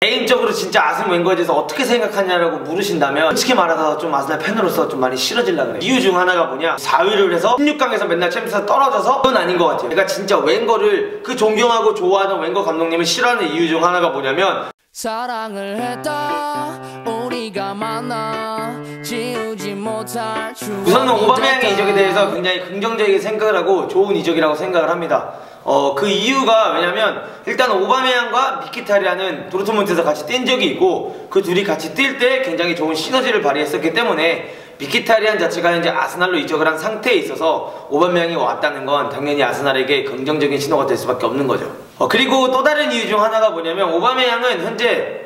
개인적으로 진짜 아슨 웬거에 대해서 어떻게 생각하냐라고 물으신다면 솔직히 말해서 좀 아스날 팬으로서 좀 많이 싫어질라 그래. 이유 중 하나가 뭐냐, 4위를 해서 16강에서 맨날 챔피언스 떨어져서 그건 아닌 것 같아요. 그러니까 진짜 웬거를, 그 존경하고 좋아하는 웬거 감독님을 싫어하는 이유 중 하나가 뭐냐면, 사랑을 했다 우리가 만나 지우지 못할 추억. 우선은 오바메양의 이적에 대해서 굉장히 긍정적이게 생각을 하고 좋은 이적이라고 생각을 합니다. 그 이유가 왜냐면 일단 오바메양과 미키타리안은 도르트문트에서 같이 뛴 적이 있고 그 둘이 같이 뛸 때 굉장히 좋은 시너지를 발휘했었기 때문에 미키타리안 자체가 이제 아스날로 이적을 한 상태에 있어서 오바메양이 왔다는 건 당연히 아스날에게 긍정적인 신호가 될 수밖에 없는 거죠. 그리고 또 다른 이유 중 하나가 뭐냐면 오바메양은 현재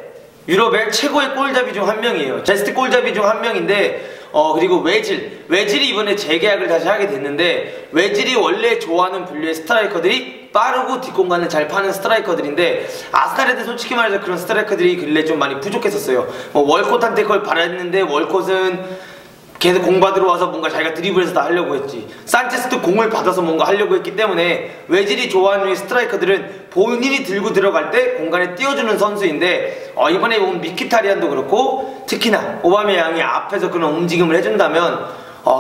유럽의 최고의 골잡이 중 한 명이에요. 베스트 골잡이 중 한 명인데 그리고 외질이 이번에 재계약을 다시 하게 됐는데, 외질이 원래 좋아하는 분류의 스트라이커들이 빠르고 뒷공간을 잘 파는 스트라이커들인데 아스날한테 솔직히 말해서 그런 스트라이커들이 근래 좀 많이 부족했었어요. 월콧한테 그걸 바랐는데 월콧은 계속 공 받으러 와서 뭔가 자기가 드리블해서 다 하려고 했지, 산체스도 공을 받아서 뭔가 하려고 했기 때문에 외질이 좋아하는 스트라이커들은 본인이 들고 들어갈 때 공간에 띄워주는 선수인데 이번에 온 미키타리안도 그렇고 특히나 오바메양이 앞에서 그런 움직임을 해준다면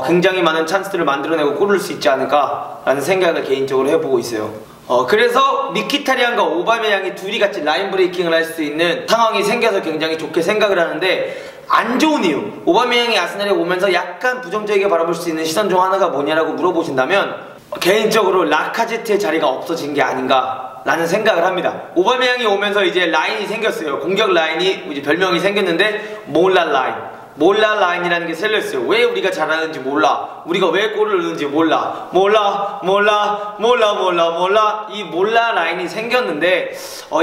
굉장히 많은 찬스들을 만들어내고 골을 수 있지 않을까 라는 생각을 개인적으로 해보고 있어요. 그래서 미키타리안과 오바메양이 둘이 같이 라인 브레이킹을 할 수 있는 상황이 생겨서 굉장히 좋게 생각을 하는데, 안 좋은 이유, 오바메양이 아스날에 오면서 약간 부정적이게 바라볼 수 있는 시선 중 하나가 뭐냐라고 물어보신다면 개인적으로 라카제트의 자리가 없어진 게 아닌가 라는 생각을 합니다. 오바메양이 오면서 이제 라인이 생겼어요. 공격 라인이 이제 별명이 생겼는데 몰라 라인이라는 게 생겼어요. 왜 우리가 잘하는지 몰라, 우리가 왜 골을 넣는지 몰라, 이 몰라 라인이 생겼는데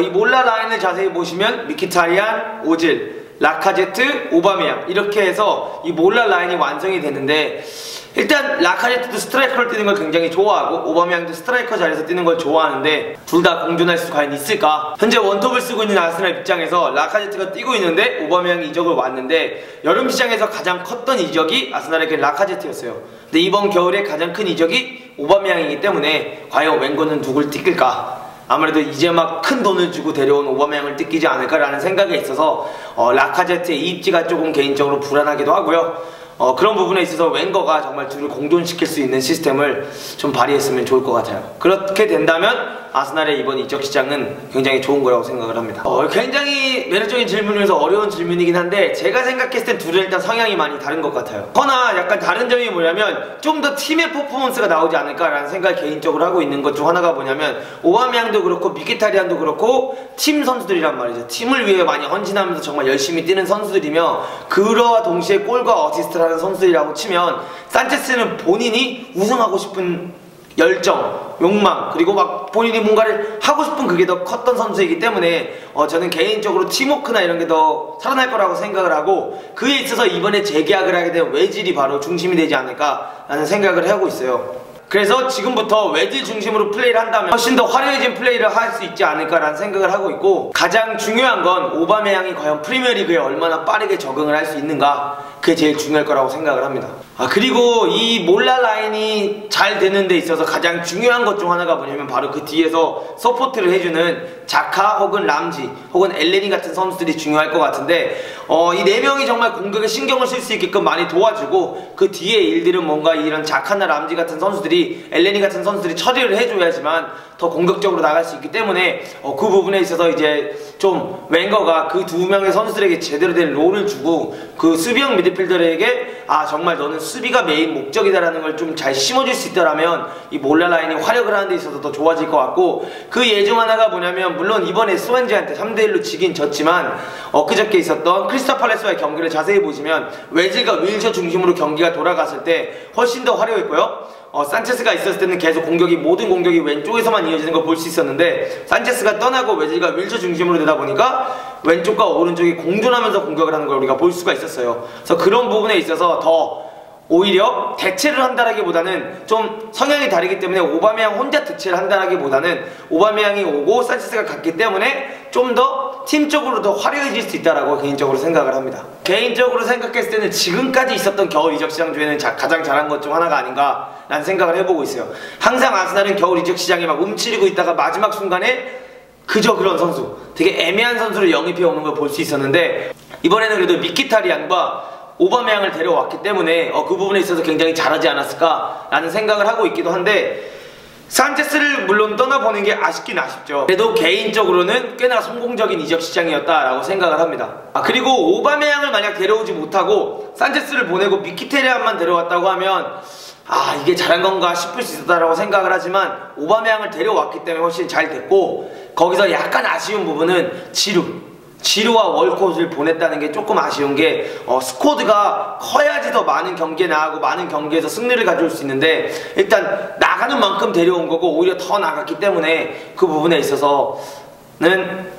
이 몰라 라인을 자세히 보시면 미키타리안, 오질, 라카제트, 오바메양 이렇게 해서 이 몰라 라인이 완성이 됐는데, 일단 라카제트도 스트라이커를 뛰는 걸 굉장히 좋아하고 오바메양도 스트라이커 자리에서 뛰는 걸 좋아하는데 둘 다 공존할 수 과연 있을까? 현재 원톱을 쓰고 있는 아스날 입장에서 라카제트가 뛰고 있는데 오바메양이 이적을 왔는데, 여름 시장에서 가장 컸던 이적이 아스날에게 라카제트였어요. 근데 이번 겨울에 가장 큰 이적이 오바메양이기 때문에 과연 웬거는 누굴 뛸까? 아무래도 이제 막 큰 돈을 주고 데려온 오바메양을 뜯기지 않을까라는 생각에 있어서 라카제트의 입지가 조금 개인적으로 불안하기도 하고요. 그런 부분에 있어서 웬거가 정말 둘을 공존시킬 수 있는 시스템을 좀 발휘했으면 좋을 것 같아요. 그렇게 된다면 아스날의 이번 이적 시장은 굉장히 좋은 거라고 생각을 합니다. 굉장히 매력적인 질문이면서 어려운 질문이긴 한데 제가 생각했을 땐 둘은 일단 성향이 많이 다른 것 같아요. 허나 약간 다른 점이 뭐냐면 좀 더 팀의 퍼포먼스가 나오지 않을까라는 생각을 개인적으로 하고 있는 것 중 하나가 뭐냐면, 오바메양도 그렇고 미키타리안도 그렇고 팀 선수들이란 말이죠. 팀을 위해 많이 헌신하면서 정말 열심히 뛰는 선수들이며 그러와 동시에 골과 어시스트를 하는 선수들이라고 치면, 산체스는 본인이 우승하고 싶은 열정, 욕망, 그리고 막 본인이 뭔가를 하고 싶은 그게 더 컸던 선수이기 때문에 저는 개인적으로 팀워크나 이런 게 더 살아날 거라고 생각을 하고, 그에 있어서 이번에 재계약을 하게 된 외질이 바로 중심이 되지 않을까라는 생각을 하고 있어요. 그래서 지금부터 외질 중심으로 플레이를 한다면 훨씬 더 화려해진 플레이를 할 수 있지 않을까라는 생각을 하고 있고, 가장 중요한 건 오바메양이 과연 프리미어리그에 얼마나 빠르게 적응을 할 수 있는가, 그게 제일 중요할 거라고 생각을 합니다. 그리고 이 몰라 라인이 잘 되는 데 있어서 가장 중요한 것 중 하나가 뭐냐면 바로 그 뒤에서 서포트를 해주는 자카 혹은 람지 혹은 엘레니 같은 선수들이 중요할 것 같은데, 이 네 명이 정말 공격에 신경을 쓸 수 있게끔 많이 도와주고, 그 뒤에 일들은 뭔가 이런 자카나 람지 같은 선수들이, 엘레니 같은 선수들이 처리를 해줘야지만 더 공격적으로 나갈 수 있기 때문에 그 부분에 있어서 이제 좀 웬거가 그 두 명의 선수들에게 제대로 된 롤을 주고 그 수비형 미드필더에게 정말 너는 수비가 메인 목적이다라는 걸 좀 잘 심어줄 수 있다라면 이 몰라 라인이 화력을 하는 데 있어서 더 좋아질 것 같고, 그 예 중 하나가 뭐냐면, 물론 이번에 스완지한테 3대1로 지긴 졌지만 그저께 있었던 크리스탈 팔레스와의 경기를 자세히 보시면 외질과 윌셔 중심으로 경기가 돌아갔을 때 훨씬 더 화려했고요. 산체스가 있었을 때는 계속 모든 공격이 왼쪽에서만 이어지는 걸 볼 수 있었는데, 산체스가 떠나고 외질과 윌셔 중심으로 되다 보니까 왼쪽과 오른쪽이 공존하면서 공격을 하는 걸 우리가 볼 수가 있었어요. 그래서 그런 부분에 있어서 더 오히려 대체를 한다라기보다는 좀 성향이 다르기 때문에 오바메양 혼자 대체를 한다라기보다는 오바메양이 오고 산체스가 갔기 때문에 좀 더 팀적으로 더 화려해질 수 있다라고 개인적으로 생각을 합니다. 개인적으로 생각했을 때는 지금까지 있었던 겨울 이적 시장 중에는 가장 잘한 것 중 하나가 아닌가 라는 생각을 해보고 있어요. 항상 아스날은 겨울 이적 시장에 막 움츠리고 있다가 마지막 순간에 그저 그런 선수, 되게 애매한 선수를 영입해 오는 걸 볼 수 있었는데 이번에는 그래도 미키타리안과 오바메양을 데려왔기 때문에 그 부분에 있어서 굉장히 잘하지 않았을까라는 생각을 하고 있기도 한데 산체스를 물론 떠나보는 게 아쉽긴 아쉽죠. 그래도 개인적으로는 꽤나 성공적인 이적 시장이었다라고 생각을 합니다. 그리고 오바메양을 만약 데려오지 못하고 산체스를 보내고 미키타리안만 데려왔다고 하면 이게 잘한 건가 싶을 수 있다라고 생각을 하지만 오바메양을 데려왔기 때문에 훨씬 잘 됐고 거기서 약간 아쉬운 부분은 지루와 월콧을 보냈다는 게 조금 아쉬운 게 스쿼드가 커야지 더 많은 경기에 나가고 많은 경기에서 승리를 가져올 수 있는데 일단 나가는 만큼 데려온 거고 오히려 더 나갔기 때문에 그 부분에 있어서는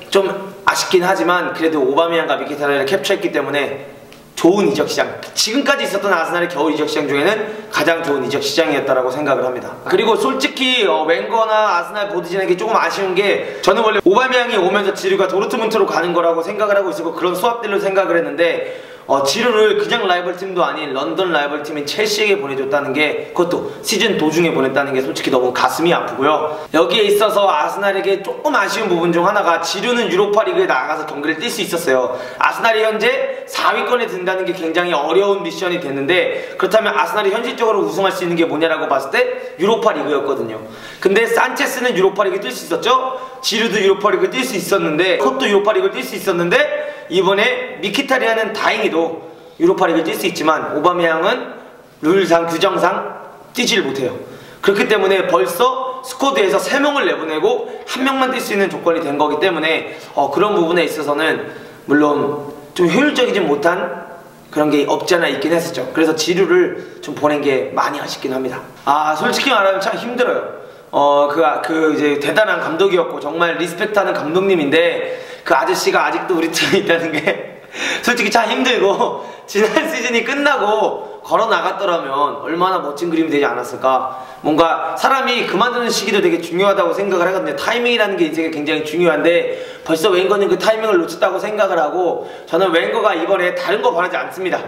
좀 아쉽긴 하지만 그래도 오바메양과 미키타리안을 캡처했기 때문에 좋은 이적 시장, 지금까지 있었던 아스날의 겨울 이적 시장 중에는 가장 좋은 이적 시장이었다라고 생각을 합니다. 그리고 솔직히 웬거나 아스날 보드진에게 조금 아쉬운 게 저는 원래 오바메양이 오면서 지루가 도르트문트로 가는 거라고 생각을 하고 있었고 그런 수합들로 생각을 했는데 지루를 그냥 라이벌팀도 아닌 런던 라이벌팀인 첼시에게 보내줬다는 게 그것도 시즌 도중에 보냈다는 게 솔직히 너무 가슴이 아프고요. 여기에 있어서 아스날에게 조금 아쉬운 부분 중 하나가 지루는 유로파리그에 나가서 경기를 뛸 수 있었어요. 아스날이 현재 4위권에 든다는 게 굉장히 어려운 미션이 됐는데 그렇다면 아스날이 현실적으로 우승할 수 있는 게 뭐냐라고 봤을 때 유로파리그였거든요. 근데 산체스는 유로파리그 뛸 수 있었죠? 지루도 유로파리그 뛸 수 있었는데 컵도 유로파리그 뛸 수 있었는데 이번에 미키타리안은 다행히도 유로파리그를 뛸 수 있지만 오바메양은 룰상 규정상 뛰지를 못해요. 그렇기 때문에 벌써 스쿼드에서 3명을 내보내고 1명만 뛸 수 있는 조건이 된 거기 때문에 그런 부분에 있어서는 물론 좀 효율적이지 못한 그런 게 없지 않아 있긴 했었죠. 그래서 지루를 좀 보낸 게 많이 아쉽긴 합니다. 솔직히 말하면 참 힘들어요. 이제 대단한 감독이었고 정말 리스펙트하는 감독님인데 그 아저씨가 아직도 우리 팀에 있다는 게 솔직히 참 힘들고 지난 시즌이 끝나고 걸어 나갔더라면 얼마나 멋진 그림이 되지 않았을까. 뭔가 사람이 그만두는 시기도 되게 중요하다고 생각을 하거든요. 타이밍이라는 게 인생에 굉장히 중요한데 벌써 웬거는 그 타이밍을 놓쳤다고 생각을 하고 저는 웬거가 이번에 다른 거 바라지 않습니다.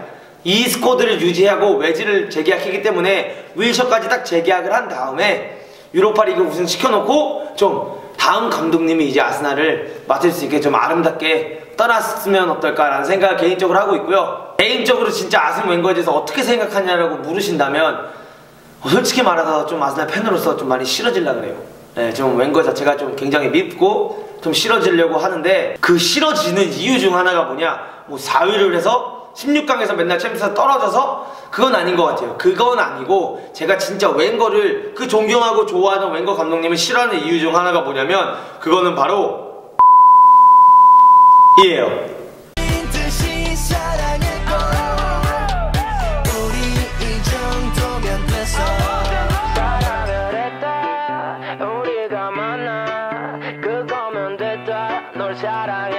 이 스쿼드를 유지하고 외지를 재계약했기 때문에 윌셔까지 딱 재계약을 한 다음에 유로파리그 우승 시켜놓고 좀 다음 감독님이 이제 아스날을 맡을 수 있게 좀 아름답게 떠났으면 어떨까라는 생각을 개인적으로 하고 있고요. 개인적으로 진짜 아스날 웬거에 대해서 어떻게 생각하냐라고 물으신다면 솔직히 말해서 좀 아스날 팬으로서 좀 많이 싫어지려고 그래요. 네, 좀 웬거 자체가 좀 굉장히 밉고 좀 싫어지려고 하는데 그 싫어지는 이유 중 하나가 뭐냐, 뭐 4위를 해서 16강에서 맨날 챔피언스 떨어져서 그건 아닌 것 같아요. 그건 아니고 제가 진짜 웬거를 그 존경하고 좋아하는 웬거 감독님을 싫어하는 이유 중 하나가 뭐냐면 그거는 바로 이에요. 우리가 만나 그거면 됐다 널 사랑해